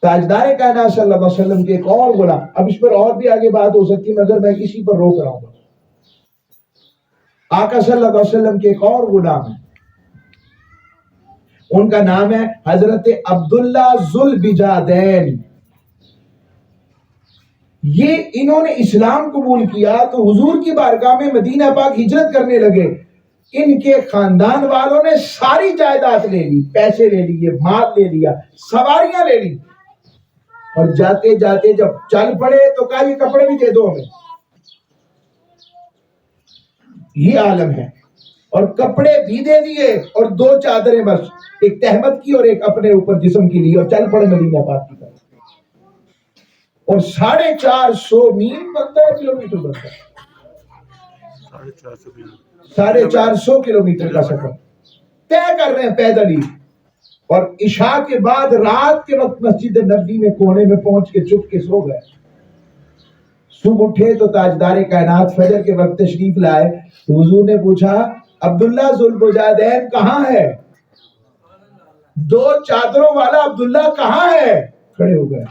تاجدار کائنات صلی اللہ علیہ وسلم کے ایک اور غلام, اب اس پر اور بھی آگے بات ہو سکتی ہے مگر میں اسی پر روک رہا ہوں. آقا صلی اللہ علیہ وسلم کے ایک اور غلام ہیں, ان کا نام ہے حضرت عبداللہ ذوالبجادین. یہ انہوں نے اسلام قبول کیا تو حضور کی بارگاہ میں مدینہ پاک ہجرت کرنے لگے. ان کے خاندان والوں نے ساری جائیداد لے لی, پیسے لے لیے, مال لے لیا, سواریاں لے لی, اور جاتے جاتے جب چل پڑے تو کہا یہ کپڑے بھی دے دو ہمیں. یہ عالم ہے. اور کپڑے بھی دے دیے اور 2 چادریں بس, ایک تہمت کی اور ایک اپنے اوپر جسم کی لی, اور چل پڑے مدینہ پاک کی طرف. اور 450 میل بنتا ہے کلومیٹر بنتا ہے 450 کلومیٹر کا سفر طے کر رہے ہیں پیدل ہی. اور عشاء کے بعد رات کے وقت مسجد نبوی میں کونے میں پہنچ کے چپ کے سو گئے. صبح اٹھے تو تاجدار کائنات فجر کے وقت تشریف لائے تو حضور نے پوچھا عبداللہ ذوالبجادین کہاں ہے؟ 2 چادروں والا عبداللہ کہاں ہے؟ کھڑے ہو گئے.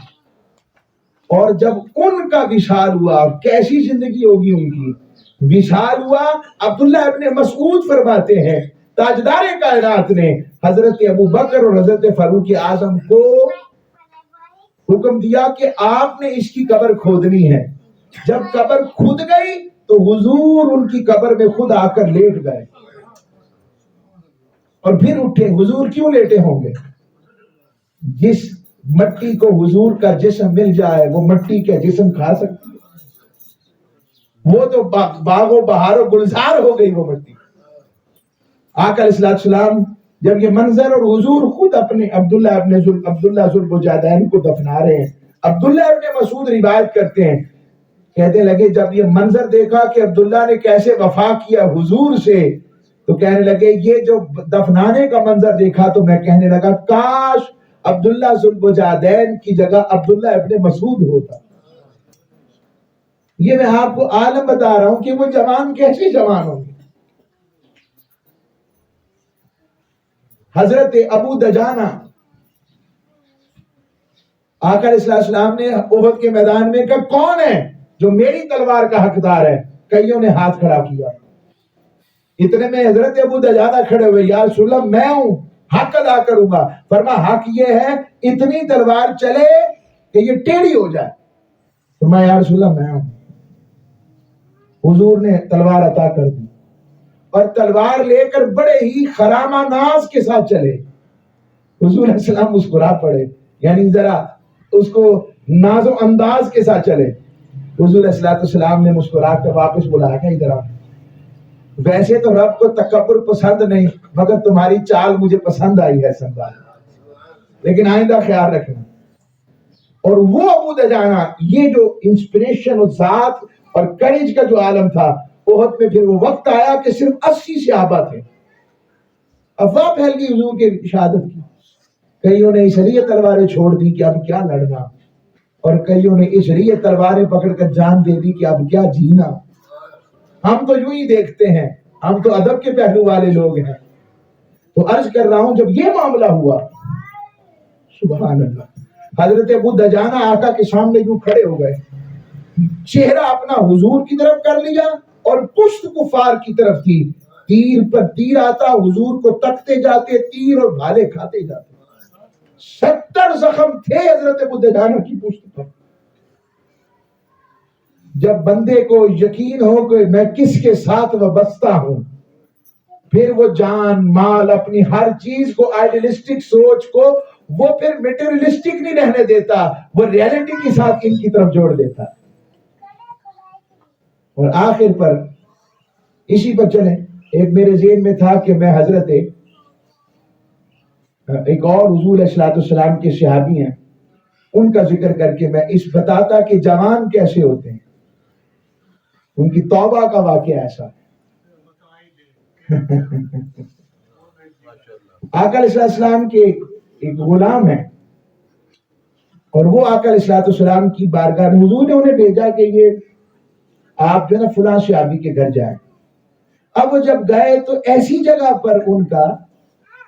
اور جب ان کا وصال ہوا، کیسی زندگی ہوگی ان کی، وصال ہوا. عبداللہ ابن مسعود فرماتے ہیں تاجدار کائنات نے حضرت ابو بکر اور حضرت فاروق اعظم کو حکم دیا کہ آپ نے اس کی قبر کھودنی ہے. جب قبر کھود گئی تو حضور ان کی قبر میں خود آ کر لیٹ گئے اور پھر اٹھے. حضور کیوں لیٹے ہوں گے؟ جس مٹی کو حضور کا جسم مل جائے وہ مٹی کا جسم کھا سکتی ہے؟ وہ تو باغ و بہار و گلزار ہو گئی وہ مٹی. آقا علیہ السلام جب یہ منظر اور حضور خود اپنے عبداللہ ذوالبجادین کو دفنا رہے ہیں. عبداللہ ابن مسعود روایت کرتے ہیں، کہتے لگے جب یہ منظر دیکھا کہ عبداللہ نے کیسے وفا کیا حضور سے تو کہنے لگے یہ جو دفنانے کا منظر دیکھا تو میں کہنے لگا کاش عبداللہ ذوالبجادین کی جگہ عبداللہ ابن مسعود ہوتا. یہ میں آپ کو عالم بتا رہا ہوں کہ وہ جوان کیسے جوان ہوں گے. حضرت ابو دجانہ آقا علیہ السلام نے احد کے میدان میں کہا کون ہے جو میری تلوار کا حقدار ہے؟ کئیوں نے ہاتھ کھڑا کیا. اتنے میں حضرت ابو دجانہ کھڑے ہوئے، یا رسول اللہ میں ہوں، حق ادا کروں گا. فرما حق یہ ہے اتنی تلوار چلے کہ یہ ٹیڑھی ہو جائے. فرما یا رسول اللہ میں ہوں. حضور نے تلوار عطا کر دی اور تلوار لے کر بڑے ہی خرامہ ناز کے ساتھ چلے. حضور علیہ السلام مسکرا پڑے، یعنی ذرا اس کو ناز و انداز کے ساتھ چلے. حضور علیہ السلام نے مسکرا کر واپس بلایا کہ ادھر آؤ. ویسے تو رب کو تکبر پسند نہیں مگر تمہاری چال مجھے پسند آئی ہے سنبھال، لیکن آئندہ خیال رکھنا. اور وہ ابو دجانہ یہ جو انسپریشن اور ذات اور کریج کا جو عالم تھا، احد میں پھر وہ وقت آیا کہ صرف 80 صحابہ تھے. افواہ پھیل گئی حضور کے شہادت کی. کئیوں نے اس لیے تلواریں چھوڑ دی کہ اب کیا لڑنا، اور کئیوں نے اس لیے تلواریں پکڑ کر جان دے دی کہ اب کیا جینا. ہم تو یوں ہی دیکھتے ہیں، ہم تو ادب کے پہلو والے لوگ ہیں. تو عرض کر رہا ہوں جب یہ معاملہ ہوا سبحان اللہ، حضرت ابو دجانہ آقا کے سامنے یوں کھڑے ہو گئے، چہرہ اپنا حضور کی طرف کر لیا اور پشت کفار کی طرف تھی. تیر پر تیر آتا، حضور کو تکتے جاتے، تیر اور بھالے کھاتے جاتے. 70 زخم تھے حضرت ابو دجانہ کی پشت پر. جب بندے کو یقین ہو کہ میں کس کے ساتھ وابستہ ہوں، پھر وہ جان مال اپنی ہر چیز کو آئیڈیلسٹک سوچ کو وہ پھر میٹیریلسٹک نہیں رہنے دیتا، وہ ریالٹی کے ساتھ ان کی طرف جوڑ دیتا. اور آخر پر اسی پر چلیں. ایک میرے ذہن میں تھا کہ میں حضرت ایک اور حضور علیہ السلام کے صحابی ہیں ان کا ذکر کر کے میں اس بتاتا کہ جوان کیسے ہوتے ہیں. ان کی توبہ کا واقعہ ایسا ہے. آقا علیہ السلام کے ایک غلام ہے اور وہ آقا علیہ السلام کی بارگاہ میں حضور نے انہیں بھیجا کہ یہ آپ جو ہے نا فلاں صحابی کے گھر جائیں. اب وہ جب گئے تو ایسی جگہ پر ان کا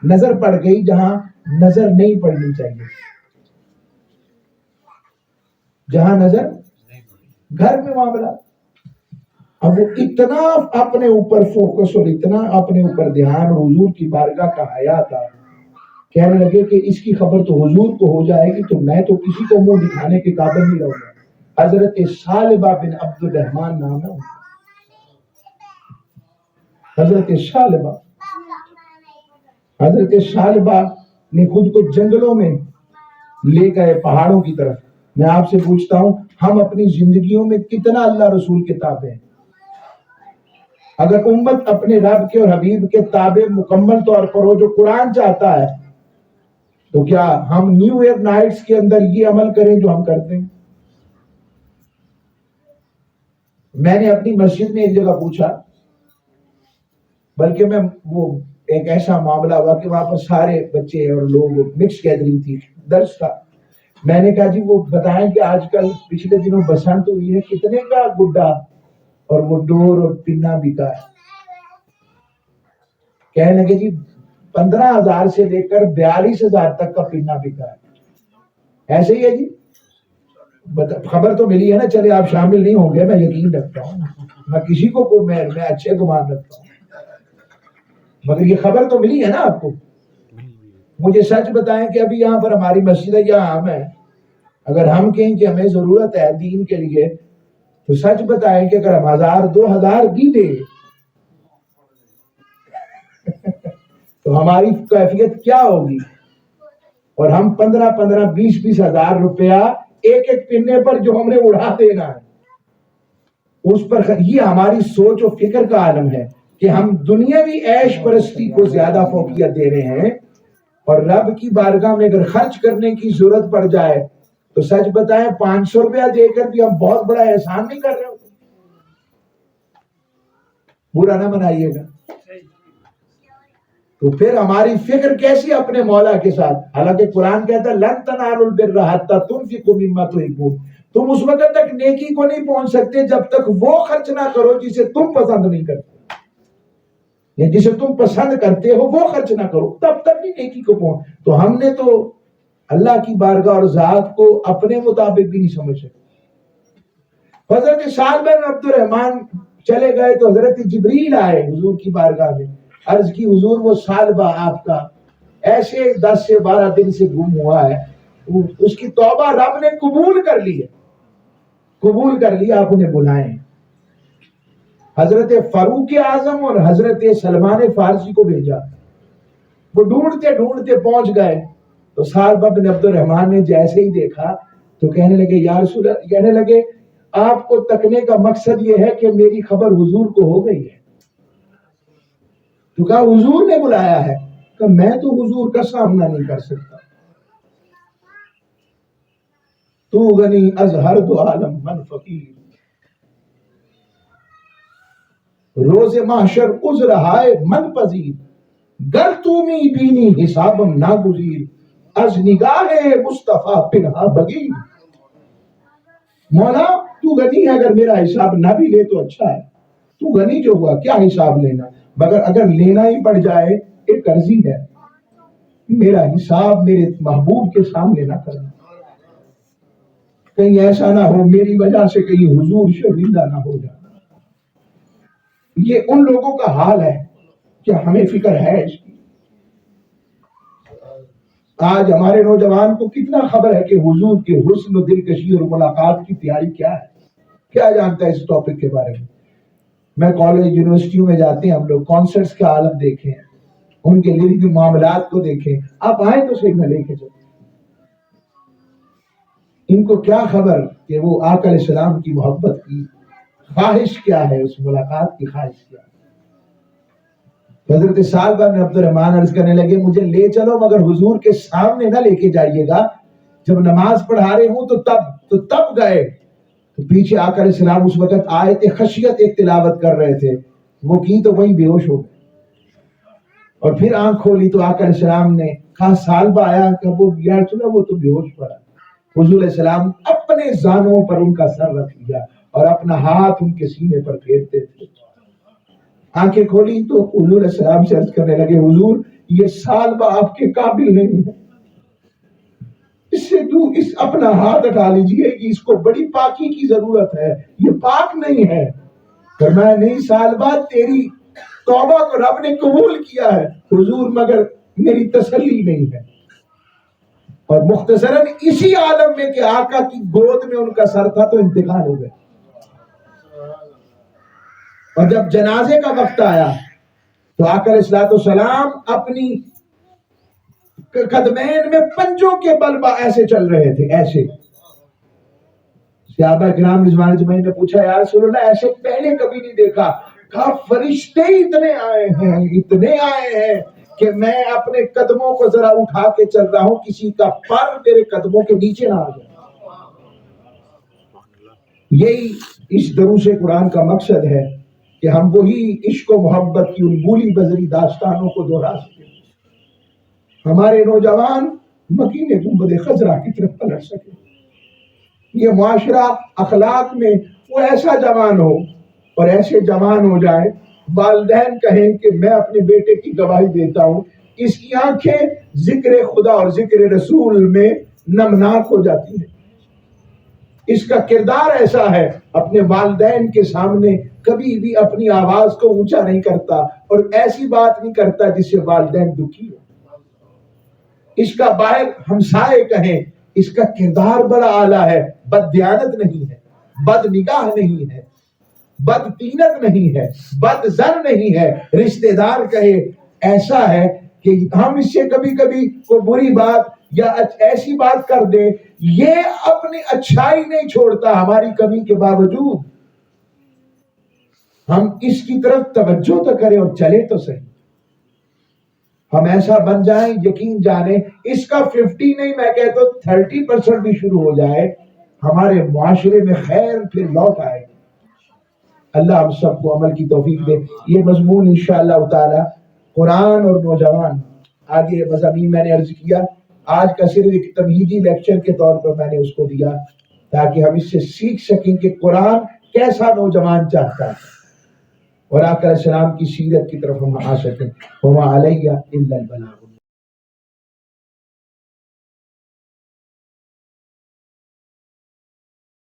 نظر پڑ گئی جہاں نظر نہیں پڑنی چاہیے، جہاں نظر گھر میں معاملہ. اب وہ اتنا اپنے اوپر فوکس اور اتنا اپنے اوپر دھیان اور حضور کی بارگاہ کا حیا تھا، کہنے لگے کہ اس کی خبر تو حضور کو ہو جائے گی تو میں تو کسی کو منہ دکھانے کے قابل نہیں رہوں گا. حضرت ثعلبہ بن عبد الرحمن نام ہے. حضرت ثعلبہ نے خود کو جنگلوں میں لے گئے پہاڑوں کی طرف. میں آپ سے پوچھتا ہوں ہم اپنی زندگیوں میں کتنا اللہ رسول کے تابع ہیں؟ اگر امت اپنے رب کے اور حبیب کے تابع مکمل طور پر ہو جو قرآن چاہتا ہے تو کیا ہم نیو ایئر نائٹس کے اندر یہ عمل کریں جو ہم کرتے ہیں؟ میں نے اپنی مسجد میں ایک جگہ پوچھا، بلکہ میں وہ ایک ایسا معاملہ ہوا کہ وہاں پر سارے بچے اور لوگ، مکس گیدرنگ تھی، درس تھا. میں نے کہا جی وہ بتائیں کہ آج کل پچھلے دنوں بسنت ہوئی ہے، کتنے کا گڈا اور وہ ڈور اور پنا بکا ہے؟ کہنے لگے جی 15,000 سے لے کر 42,000 تک کا پنا بکا ہے. ایسے ہی ہے جی؟ خبر تو ملی ہے نا، چلے آپ شامل نہیں ہوں گے، میں یقین رکھتا ہوں، میں کسی کو میں اچھے گمان رکھتا ہوں، مگر یہ خبر تو ملی ہے نا آپ کو. مجھے سچ بتائیں کہ ابھی یہاں پر ہماری مسجد ہے، یہاں ہم ہیں، اگر ہم کہیں کہ ہمیں ضرورت ہے دین کے لیے تو سچ بتائیں کہ اگر ہم 1,000 2,000 بھی دیں تو ہماری کیفیت کیا ہوگی؟ اور ہم 15 20 ہزار روپیہ ایک ایک پنے پر جو ہم نے اڑا دینا ہے اس پر. یہ ہماری سوچ و فکر کا عالم ہے کہ ہم دنیاوی عیش پرستی کو زیادہ فوقیت دے رہے ہیں، اور رب کی بارگاہ میں اگر خرچ کرنے کی ضرورت پڑ جائے تو سچ بتائیں 500 روپیہ دے کر بھی ہم بہت بڑا احسان نہیں کر رہے ہوتے. برا نہ منائیے گا. تو پھر ہماری فکر کیسی اپنے مولا کے ساتھ؟ حالانکہ قرآن کہتا ہے لن تنالوا البر حتی تنفقوا مما تحبون، تم اس وقت تک نیکی کو نہیں پہنچ سکتے جب تک وہ خرچ نہ کرو جسے تم پسند نہیں کرتے، یا جسے تم پسند کرتے ہو وہ خرچ نہ کرو، تب تک نہیں نیکی کو پہنچ. تو ہم نے تو اللہ کی بارگاہ اور ذات کو اپنے مطابق بھی نہیں سمجھ سکتے. حضرت سعد بن عبد الرحمن چلے گئے تو حضرت جبریل آئے حضور کی بارگاہ میں، عرض کی حضور وہ سالبہ آپ کا ایسے 10 سے 12 دن سے گم ہوا ہے، اس کی توبہ رب نے قبول کر لی ہے، قبول کر لیا، آپ انہیں بلائیں. حضرت فاروق اعظم اور حضرت سلمان فارسی کو بھیجا، وہ ڈھونڈتے ڈھونڈتے پہنچ گئے تو سالبہ بن عبد الرحمن نے جیسے ہی دیکھا تو کہنے لگے یا رسول اللہ، کہنے لگے آپ کو تکنے کا مقصد یہ ہے کہ میری خبر حضور کو ہو گئی ہے؟ تو کہا حضور نے بلایا ہے. کہ میں تو حضور کا سامنا نہیں کر سکتا. تو غنی از ہر دو عالم من فقیر، روز محشر عذر ہائے من پذیر، گر تو می بینی حسابم ناگزیر، از نگاہ مصطفیٰ پنہا بگیر. مولا تو غنی ہے، اگر میرا حساب نہ بھی لے تو اچھا ہے، تو غنی جو ہوا کیا حساب لینا، مگر اگر لینا ہی پڑ جائے ایک عرضی ہے، میرا حساب میرے محبوب کے سامنے نہ کرنا، کہیں ایسا نہ ہو میری وجہ سے کہیں حضور شرمندہ نہ ہو جائے. یہ ان لوگوں کا حال ہے کہ ہمیں فکر ہے اس کی. آج ہمارے نوجوان کو کتنا خبر ہے کہ حضور کے حسن و دلکشی اور ملاقات کی تیاری کیا ہے، کیا جانتا ہے اس ٹاپک کے بارے میں. میں کالج یونیورسٹیوں میں جاتے ہیں ہم لوگ، کانسرٹس کا عالم دیکھیں، ان کے لیے معاملات کو دیکھیں. آپ آئیں تو صحیح، میں لے کے چلوں. ان کو کیا خبر کہ وہ آقا علیہ السلام کی محبت کی خواہش کیا ہے، اس ملاقات کی خواہش کیا ہے. حضرت سالبہ بن عبد الرحمن عرض کرنے لگے مجھے لے چلو مگر حضور کے سامنے نہ لے کے جائیے گا، جب نماز پڑھا رہے ہوں تو تب گئے. تو پیچھے آقا علیہ السلام اس وقت آیت خشیت ایک تلاوت کر رہے تھے، وہ کی تو وہیں بے ہوش ہو گئے، اور پھر آنکھ کھولی تو آقا علیہ السلام نے کہا سالبہ آیا کہ وہ یا رسول اللہ وہ تو بے ہوش پڑا. حضور علیہ السلام اپنے زانوں پر ان کا سر رکھ لیا اور اپنا ہاتھ ان کے سینے پر پھیرتے تھے. آنکھیں کھولی تو حضور علیہ السلام سے عرض کرنے لگے حضور یہ سالبہ آپ کے قابل نہیں ہے، اس سے اس اپنا ہاتھ ہٹا لیجئے، اس کو بڑی پاکی کی ضرورت ہے، یہ پاک نہیں ہے. فرمایا نہیں سالبہ تیری توبہ کو رب نے قبول کیا ہے حضور، مگر میری تسلی نہیں ہے. اور مختصراً اسی عالم میں کہ آقا کی گود میں ان کا سر تھا تو انتقال ہو گیا. اور جب جنازے کا وقت آیا تو آقا علیہ السلام اپنی قدمین میں پنجوں کے بل ایسے چل رہے تھے، ایسے. صحابہ کرام رضوان اجمعین نے پوچھا یا رسول اللہ ایسے پہلے کبھی نہیں دیکھا. کہا فرشتے اتنے آئے ہیں کہ میں اپنے قدموں کو ذرا اٹھا کے چل رہا ہوں، کسی کا پر میرے قدموں کے نیچے نہ آ جائے. یہی اس دروس قرآن کا مقصد ہے کہ ہم وہی عشق و محبت کی ان بولی بزری داستانوں کو دوہرا سکیں، ہمارے نوجوان مکین گنبد خضرا کی طرف پلٹ سکیں، یہ معاشرہ اخلاق میں وہ ایسا جوان ہو اور ایسے جوان ہو جائے والدین کہیں کہ میں اپنے بیٹے کی گواہی دیتا ہوں اس کی آنکھیں ذکر خدا اور ذکر رسول میں نمناک ہو جاتی ہیں، اس کا کردار ایسا ہے اپنے والدین کے سامنے کبھی بھی اپنی آواز کو اونچا نہیں کرتا اور ایسی بات نہیں کرتا جس سے والدین دکھی ہو، اس کا باہر ہمسائے کہیں اس کا کردار بڑا اعلیٰ ہے، بد دیانت نہیں ہے، بد نگاہ نہیں ہے، بد تینت نہیں ہے، بد زن نہیں ہے، رشتہ دار کہے ایسا ہے کہ ہم اس سے کبھی کبھی کوئی بری بات یا ایسی بات کر دے، یہ اپنی اچھائی نہیں چھوڑتا ہماری کمی کے باوجود، ہم اس کی طرف توجہ تو کریں اور چلے تو صحیح، ہم ایسا بن جائیں یقین جانے اس کا 50 نہیں میں کہتا 30% بھی شروع ہو جائے ہمارے معاشرے میں خیر پھر لوٹ آئے، اللہ ہم سب کو عمل کی توفیق دے۔ یہ مضمون انشاءاللہ تعالی قرآن اور نوجوان آگے مضامین میں نے عرض کیا، آج کا صرف ایک تمہیدی لیکچر کے طور پر میں نے اس کو دیا تاکہ ہم اس سے سیکھ سکیں کہ قرآن کیسا نوجوان چاہتا ہے اور آقا علیہ السلام کی سیرت کی طرف ہم آ سکیں۔ وما علیہ الا البلاغ۔